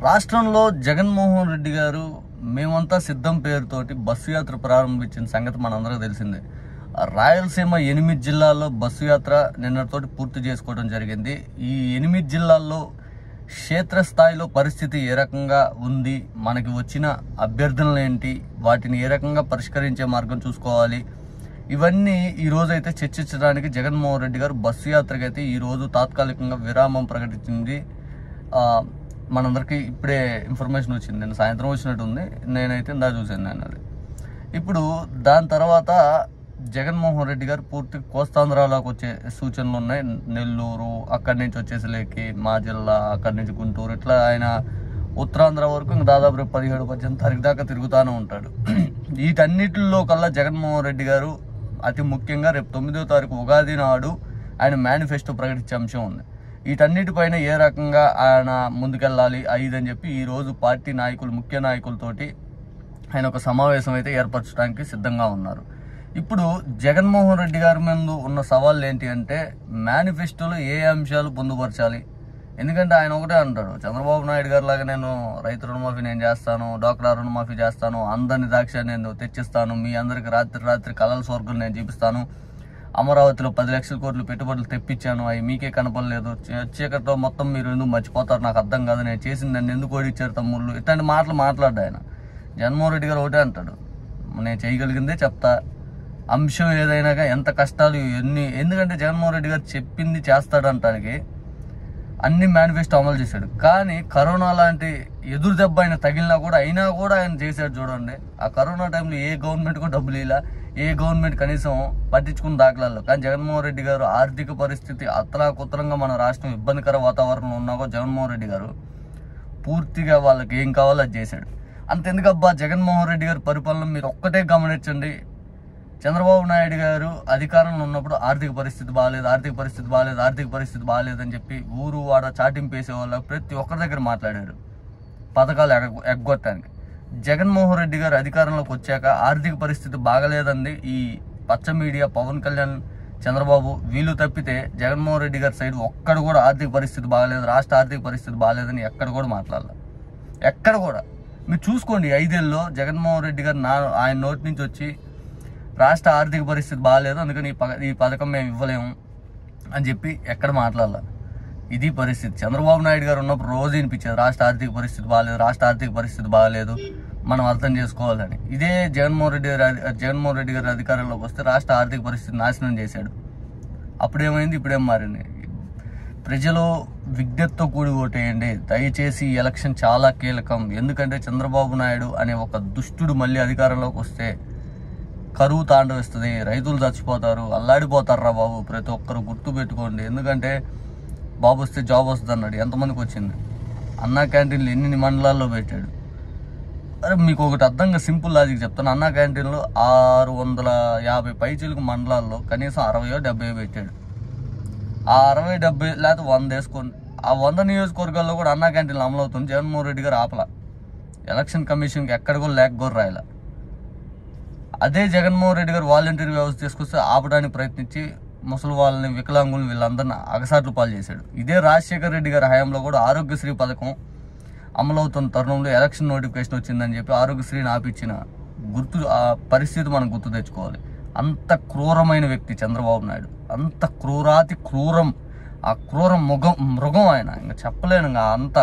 రాష్ట్రంలో జగన్మోహన్ రెడ్డి గారు మేమంతా సిద్ధం పేరుతోటి బస్సు యాత్ర ప్రారంభించిన సంగతి మనందరికీ తెలిసిందే. రాయలసీమ 8 జిల్లాల్లో బస్సు యాత్ర నిన్నటితోటి పూర్తి చేసుకోవడం జరిగింది. ఈ 8 జిల్లాల్లో క్షేత్రస్థాయిలో పరిస్థితి ఏ రకంగా ఉంది, మనకి వచ్చిన అభ్యర్థనలు ఏంటి, వాటిని ఏ రకంగా పరిష్కరించే మార్గం చూసుకోవాలి, ఇవన్నీ ఈ రోజు అయితే చర్చించడానికి జగన్మోహన్ రెడ్డి గారు బస్సు యాత్రకి అయితే ఈరోజు తాత్కాలికంగా విరామం ప్రకటించింది. మనందరికీ ఇప్పుడే ఇన్ఫర్మేషన్ వచ్చింది, నేను సాయంత్రం వచ్చినట్టు ఉంది, నేనైతే ఇందా చూశాను. నేను అది ఇప్పుడు దాని తర్వాత జగన్మోహన్ రెడ్డి గారు పూర్తి కోస్తాంధ్రాలోకి వచ్చే సూచనలు ఉన్నాయి. నెల్లూరు అక్కడి నుంచి వచ్చేసరికి మా జిల్లా, అక్కడి నుంచి గుంటూరు, ఇట్లా ఆయన ఉత్తరాంధ్ర వరకు ఇంకా దాదాపు 17-18 తారీఖు దాకా తిరుగుతూనే ఉంటాడు. వీటన్నిటిలో కల్లా జగన్మోహన్ రెడ్డి గారు అతి ముఖ్యంగా రేపు 9వ తారీఖు ఉగాది నాడు ఆయన మేనిఫెస్టో ప్రకటించే అంశం ఉంది. వీటన్నిటిపైన ఏ రకంగా ఆయన ముందుకెళ్ళాలి అని చెప్పి ఈరోజు పార్టీ నాయకులు, ముఖ్య నాయకులతోటి ఆయన ఒక సమావేశం అయితే ఏర్పరచడానికి సిద్ధంగా ఉన్నారు. ఇప్పుడు జగన్మోహన్ రెడ్డి గారి ముందు ఉన్న సవాళ్ళు ఏంటి అంటే మేనిఫెస్టోలో ఏ అంశాలు పొందుపరచాలి. ఎందుకంటే ఆయన ఒకటే అంటాడు, చంద్రబాబు నాయుడు గారి లాగా నేను రైతు రుణమాఫీ నేను చేస్తాను, డాక్రా రుణమాఫీ చేస్తాను, అందరిని దాక్ష నేను తెచ్చిస్తాను, మీ అందరికి రాత్రి కలల స్వర్గం నేను చూపిస్తాను, అమరావతిలో 10 లక్షల కోట్లు పెట్టుబడులు తెప్పించాను, అవి మీకే కనపడలేదు, చీకట్లో మొత్తం మీరు ఎందుకు మర్చిపోతారు, నాకు అర్థం కాదు, నేను చేసింది నన్ను ఎందుకు ఓడిచ్చారు తమ్ముళ్ళు, ఇట్లాంటి మాటలు మాట్లాడ్డా ఆయన. జగన్మోహన్ రెడ్డి గారు ఒకటే అంటాడు, నేను చేయగలిగిందే చెప్తా, అంశం ఏదైనాగా ఎంత కష్టాలు ఎన్ని, ఎందుకంటే జగన్మోహన్ రెడ్డి గారు చెప్పింది చేస్తాడంటానికి అన్ని మేనిఫెస్టో అమలు చేశాడు. కానీ కరోనా లాంటి ఎదురు దెబ్బ ఆయన తగిలినా కూడా అయినా కూడా ఆయన చేశాడు. చూడండి, ఆ కరోనా టైంలో ఏ గవర్నమెంట్కు డబ్బులు ఇలా, ఏ గవర్నమెంట్ కనీసం పట్టించుకున్న దాఖలాల్లో. కానీ జగన్మోహన్ రెడ్డి గారు ఆర్థిక పరిస్థితి అతలాకుతలంగా మన రాష్ట్రం ఇబ్బందికర వాతావరణంలో ఉన్నా కూడా జగన్మోహన్ రెడ్డి గారు పూర్తిగా వాళ్ళకి ఏం కావాలో అది చేశాడు. అంతెందుకబ్బా, జగన్మోహన్ రెడ్డి గారి పరిపాలన మీరు ఒక్కటే గమనించండి. చంద్రబాబు నాయుడు గారు అధికారంలో ఉన్నప్పుడు ఆర్థిక పరిస్థితి బాగాలేదని చెప్పి ఊరు వాడ చాటింపేసే వాళ్ళ ప్రతి ఒక్కరి దగ్గర మాట్లాడారు పథకాలు ఎగ్గొట్టడానికి. జగన్మోహన్ రెడ్డి గారు అధికారంలోకి వచ్చాక ఆర్థిక పరిస్థితి బాగలేదండి ఈ పచ్చ మీడియా, పవన్ కళ్యాణ్, చంద్రబాబు వీళ్ళు తప్పితే జగన్మోహన్ రెడ్డి గారి సైడ్ ఒక్కడ కూడా ఆర్థిక పరిస్థితి బాగలేదు, రాష్ట్ర ఆర్థిక పరిస్థితి బాగలేదని ఎక్కడ కూడా మాట్లాడాలి. ఎక్కడ కూడా మీరు చూసుకోండి, 5 ఏళ్ళలో జగన్మోహన్ రెడ్డి గారు ఆయన నోటి నుంచి వచ్చి రాష్ట్ర ఆర్థిక పరిస్థితి బాగాలేదు అందుకని ఈ పథకం మేము ఇవ్వలేము అని చెప్పి ఎక్కడ మాట్లాడాల. ఇది పరిస్థితి. చంద్రబాబు నాయుడు గారు ఉన్నప్పుడు రోజు వినిపించారు రాష్ట్ర ఆర్థిక పరిస్థితి బాగాలేదు, మనం అర్థం చేసుకోవాలని. ఇదే జగన్మోహన్ రెడ్డి గారి అధికారంలోకి వస్తే రాష్ట్ర ఆర్థిక పరిస్థితి నాశనం చేశాడు. అప్పుడేమైంది, ఇప్పుడేం మారింది. ప్రజలు విజ్ఞతతో కూడి ఓటేయండి దయచేసి. ఈ ఎలక్షన్ చాలా కీలకం. ఎందుకంటే చంద్రబాబు నాయుడు అనే ఒక దుష్టుడు మళ్ళీ అధికారంలోకి వస్తే కరువు తాండవిస్తుంది, రైతులు చచ్చిపోతారు, అల్లాడిపోతారు రా బాబు. ప్రతి ఒక్కరు గుర్తు పెట్టుకోండి. ఎందుకంటే బాబు వస్తే జాబ్ వస్తుంది అన్నాడు, ఎంతమందికి వచ్చింది? అన్నా క్యాంటీన్లు ఎన్ని మండలాల్లో పెట్టాడు. అరే మీకు ఒకటి అర్థంగా సింపుల్ లాజిక్ చెప్తాను. అన్నా క్యాంటీన్లో 650 పైచీలకు మండలాల్లో కనీసం 60-70 పెట్టాడు. ఆ 60-70 లేకపోతే 100 వేసుకోండి. ఆ 100 నియోజకవర్గాల్లో కూడా అన్నా క్యాంటీన్లు అమలు అవుతుంది. జగన్మోహన్ రెడ్డి గారు ఆపల, ఎలక్షన్ కమిషన్కి ఎక్కడ కూడా లేక కూడా రాయాల. అదే జగన్మోహన్ రెడ్డి గారు వాలంటీర్ వ్యవస్థ తీసుకొస్తే ఆపడానికి ప్రయత్నించి ముసలి వాళ్ళని, వికలాంగులను వీళ్ళందరినీ అగసాట్లు పాలు చేశాడు. ఇదే రాజశేఖర రెడ్డి గారి హయాంలో కూడా ఆరోగ్యశ్రీ పథకం అమలవుతున్న తరుణంలో ఎలక్షన్ నోటిఫికేషన్ వచ్చిందని చెప్పి ఆరోగ్యశ్రీని ఆపించిన ఆ పరిస్థితి మనం గుర్తు తెచ్చుకోవాలి. అంత క్రూరమైన వ్యక్తి చంద్రబాబు నాయుడు, అంత క్రూరం, ఆ క్రూరం మృగం ఆయన, ఇంకా చెప్పలేను. అంత